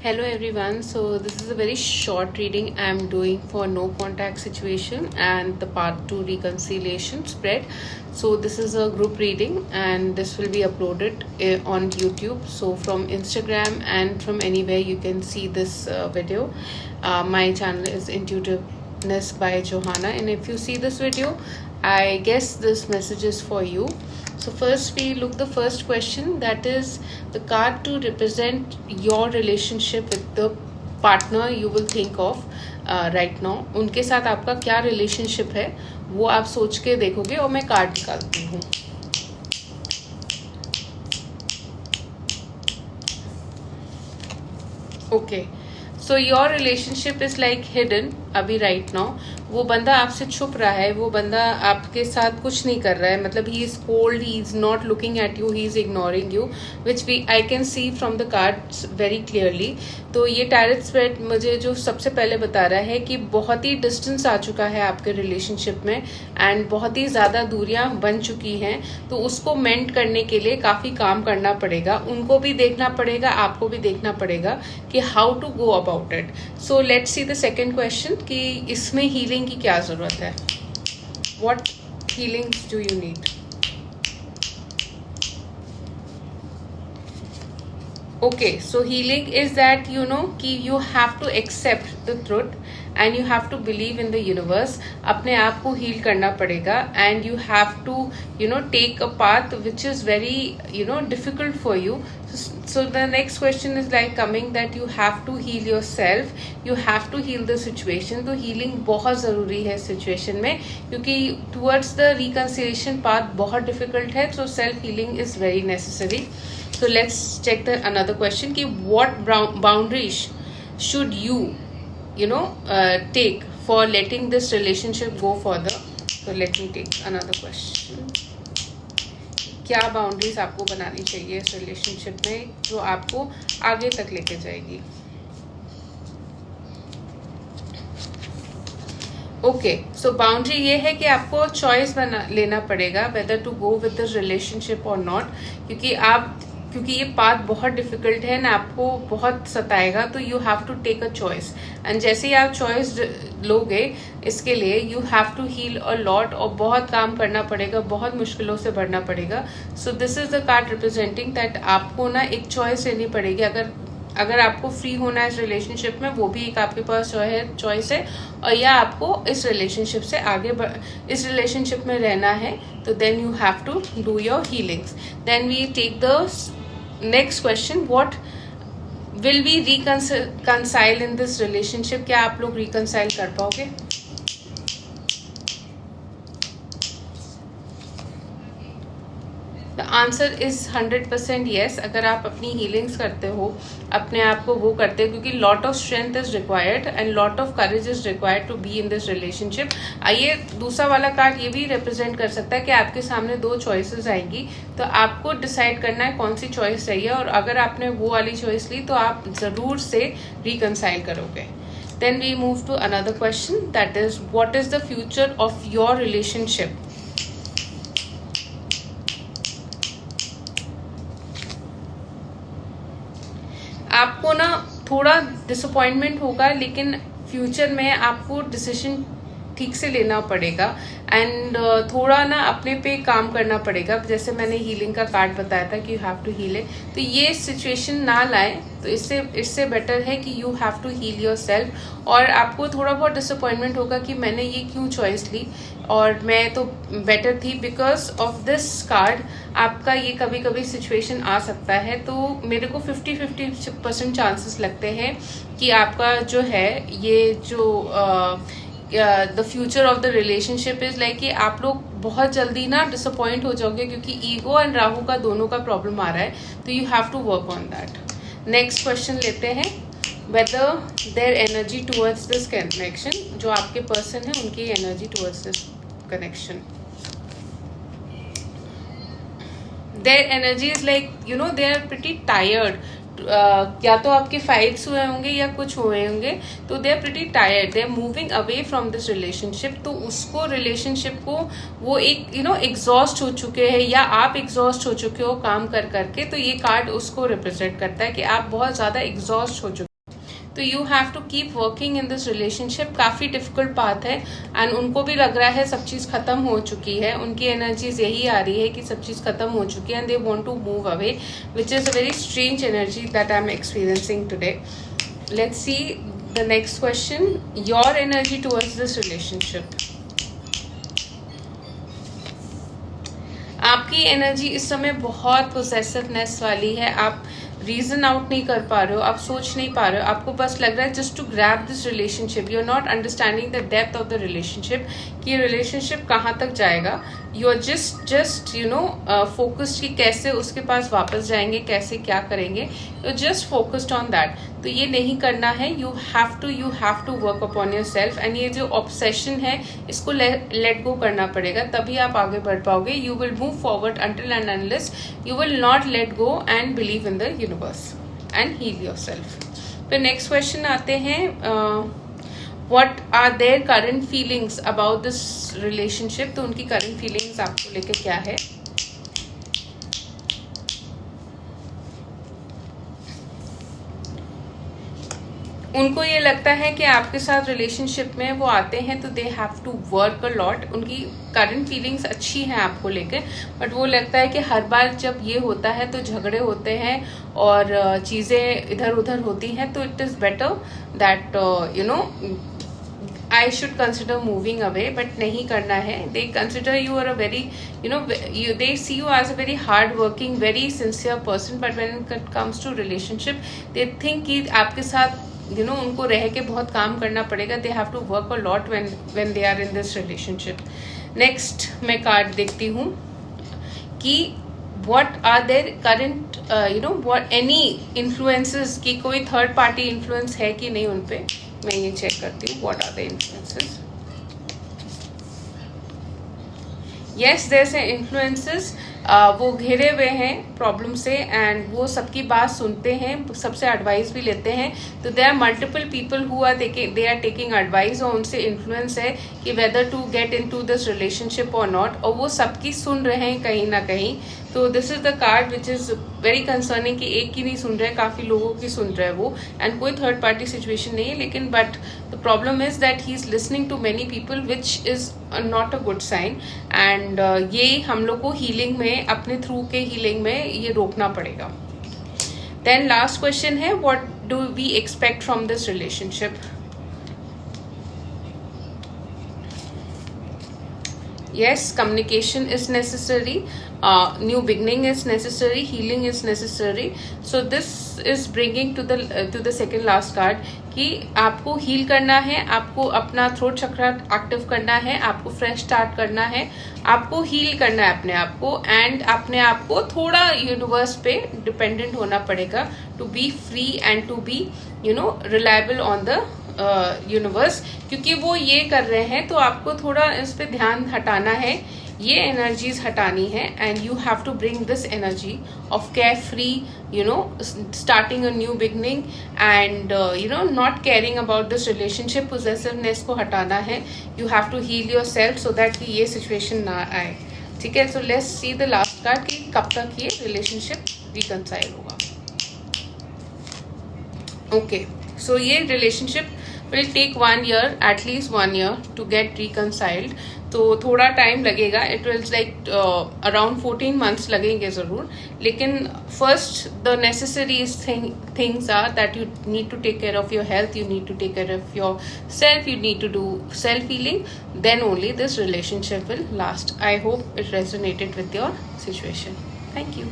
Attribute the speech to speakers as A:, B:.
A: Hello everyone. So this is a very short reading I'm doing for no contact situation and the part 2 reconciliation spread. So this is a group reading and this will be uploaded on YouTube. So from Instagram and from anywhere you can see this video. My channel is Intuitiveness by Johanna, and if you see this video, I guess this message is for you. So first we look the first question, that is the card to represent your relationship with the partner you will think of right now. उनके साथ आपका क्या relationship है वो आप सोच के देखोगे और मैं कार्ड निकालती हूँ. Okay, so your relationship is like hidden अभी राइट नाउ. वो बंदा आपसे छुप रहा है, वो बंदा आपके साथ कुछ नहीं कर रहा है, मतलब he is cold, he is not looking at you, he is ignoring you, which we I can see from the cards very clearly. तो ये टैरेट स्प्रेड मुझे जो सबसे पहले बता रहा है कि बहुत ही डिस्टेंस आ चुका है आपके रिलेशनशिप में एंड बहुत ही ज़्यादा दूरियां बन चुकी हैं. तो उसको मेंट करने के लिए काफ़ी काम करना पड़ेगा, उनको भी देखना पड़ेगा, आपको भी देखना पड़ेगा कि how to go about it. So let's see the second question कि इसमें हीलिंग की क्या ज़रूरत है. What healings do you need. Okay, so healing is that कि you have to accept the truth and you have to believe in the universe. अपने आप को heal करना पड़ेगा and you have to take a path which is very difficult for you. So the next question is like coming that you have to heal yourself, you have to heal the situation. तो healing बहुत ज़रूरी है situation में, क्योंकि towards the reconciliation path बहुत difficult है. So self healing is very necessary. So let's check the another question कि what boundaries should you take for letting this relationship go further. So let me take another question. क्या boundaries आपको बनानी चाहिए इस relationship में जो आपको आगे तक लेके जाएगी. ओके, सो बाउंड्री ये है कि आपको चॉइस लेना पड़ेगा whether to go with this relationship और नॉट, क्योंकि ये पाथ बहुत डिफिकल्ट है ना, आपको बहुत सताएगा. तो you have to take a choice and जैसे ही आप चॉइस लोगे इसके लिए you have to heal a lot और बहुत काम करना पड़ेगा, बहुत मुश्किलों से बढ़ना पड़ेगा. So this is the card representing that आपको ना एक चॉइस लेनी पड़ेगी. अगर आपको फ्री होना है इस रिलेशनशिप में, वो भी एक आपके पास चॉइस है, और या आपको इस रिलेशनशिप से आगे इस रिलेशनशिप में रहना है, तो then you have to do your healings. Then we take the next question, what will we reconcile in this relationship. क्या आप लोग रिकंसाइल कर पाओगे. The answer is 100% yes. अगर आप अपनी हीलिंग्स करते हो, अपने आप को वो करते हो, क्योंकि lot of strength is required and lot of courage is required to be in this relationship. आइए दूसरा वाला कार्ड ये भी रिप्रेजेंट कर सकता है कि आपके सामने दो चॉइसेस आएंगी, तो आपको डिसाइड करना है कौन सी चॉइस चाहिए, और अगर आपने वो वाली चॉइस ली तो आप ज़रूर से रिकंसाइल करोगे. Then we move to another question, that is what is the future of your relationship. आपको ना थोड़ा डिसअपॉइंटमेंट होगा, लेकिन फ्यूचर में आपको डिसीजन ठीक से लेना पड़ेगा एंड थोड़ा ना अपने पे काम करना पड़ेगा. जैसे मैंने हीलिंग का कार्ड बताया था कि you have to heal it, तो ये सिचुएशन ना लाए, तो इससे बेटर है कि you have to heal yourself. और आपको थोड़ा बहुत डिसअपॉइंटमेंट होगा कि मैंने ये क्यों चॉइस ली और मैं तो बेटर थी. बिकॉज ऑफ दिस कार्ड आपका ये कभी कभी सिचुएशन आ सकता है. तो मेरे को 50-50% चांसेस लगते हैं कि आपका जो है ये जो the future of the relationship is like कि आप लोग बहुत जल्दी ना डिसअपॉइंट हो जाओगे, क्योंकि ईगो एंड राहु का दोनों का प्रॉब्लम आ रहा है. तो you have to work on that. Next question लेते हैं, whether their energy towards this connection, जो आपके पर्सन है उनकी energy towards this connection. Their energy is like they are pretty tired. या तो आपके फाइट्स हुए होंगे या कुछ हुए होंगे, तो they are pretty tired, they are moving away from this relationship. तो उसको रिलेशनशिप को वो एक एग्जॉस्ट हो चुके हैं, या आप एग्जॉस्ट हो चुके हो काम कर करके. तो ये कार्ड उसको रिप्रेजेंट करता है कि आप बहुत ज़्यादा एग्जॉस्ट हो चुके तो you have to keep working in this relationship. काफ़ी डिफिकल्ट पाथ है एंड उनको भी लग रहा है सब चीज़ ख़त्म हो चुकी है. उनकी एनर्जीज यही आ रही है कि सब चीज़ ख़त्म हो चुकी है and they want to move away, which is a very strange energy that I am experiencing today. Let's see the next question. Your energy towards this relationship. आपकी एनर्जी इस समय बहुत पोसेसिवनेस वाली है. आप रीजन आउट नहीं कर पा रहे हो, आप सोच नहीं पा रहे हो. आपको बस लग रहा है just to grab this relationship. You are not understanding the depth of the relationship कि रिलेशनशिप कहाँ तक जाएगा. You are just you know focused कि कैसे उसके पास वापस जाएंगे, कैसे क्या करेंगे. You are just focused on that. तो ये नहीं करना है. You have to work upon yourself. And ये जो ऑब्सेशन है इसको लेट गो करना पड़ेगा, तभी आप आगे बढ़ पाओगे. You will move forward until and unless you will not let go and believe in the universe and heal yourself. फिर नेक्स्ट क्वेश्चन आते हैं. What are their current feelings about this relationship? तो उनकी current feelings आपको लेके क्या है. उनको ये लगता है कि आपके साथ रिलेशनशिप में वो आते हैं तो they have to work a lot. उनकी करंट फीलिंग्स अच्छी हैं आपको लेकर, बट वो लगता है कि हर बार जब ये होता है तो झगड़े होते हैं और चीज़ें इधर उधर होती हैं. तो it is better that you know I should consider moving away, but नहीं करना है. They consider you are a very, you know, they see you as a very hard-working, very sincere person. But when it comes to relationship, they think कि आपके साथ you know उनको रह के बहुत काम करना पड़ेगा. They have to work a lot when they are in this relationship. Next मैं कार्ड देखती हूँ कि what are their current you know what any influences कि कोई थर्ड पार्टी इन्फ्लुएंस है कि नहीं उन पे. मैं ये चेक करती हूँ. What are the influences. Yes there say influences. वो घिरे हुए हैं प्रॉब्लम से एंड वो सबकी बात सुनते हैं, सबसे एडवाइस भी लेते हैं. तो there are multiple people who are taking advice और उनसे इन्फ्लुएंस है कि whether to get into this relationship और नॉट. और वो सबकी सुन रहे हैं कहीं ना कहीं. तो this is the card which is very concerning कि एक की नहीं सुन रहे, काफ़ी लोगों की सुन रहे हैं वो. एंड कोई थर्ड पार्टी सिचुएशन नहीं है, लेकिन but the problem is that he is listening to many people which is not a good sign. And ये हम लोग को हीलिंग में, अपने थ्रू के हीलिंग में ये रोकना पड़ेगा. देन लास्ट क्वेश्चन है what do we expect from this relationship. Yes, communication is necessary, new beginning is necessary, healing is necessary. So this is bringing to the second last card कि आपको heal करना है, आपको अपना throat चक्र active करना है, आपको फ्रेश स्टार्ट करना है, आपको हील करना है अपने आप को. एंड अपने आप को थोड़ा यूनिवर्स पे डिपेंडेंट होना पड़ेगा to be free and to be you know reliable on the universe. क्योंकि वो ये कर रहे हैं तो आपको थोड़ा इस पे ध्यान हटाना है, ये एनर्जीज हटानी है. And you have to bring this energy of care free, you know starting a new beginning and you know not caring about this relationship. Possessiveness को हटाना है. You have to heal yourself so that कि ये situation ना आए. ठीक है. So let's see the last card कि कब तक ये रिलेशनशिप रिकंसाइल होगा. ओके, सो ये relationship will take 1 year, at least 1 year to get reconciled. तो थोड़ा टाइम लगेगा. It will like around 14 months लगेंगे ज़रूर. लेकिन first the necessary things are that you need to take care of your health, you need to take care of yourself, you need to do self healing. Then only this relationship will last. I hope it resonated with your situation. Thank you.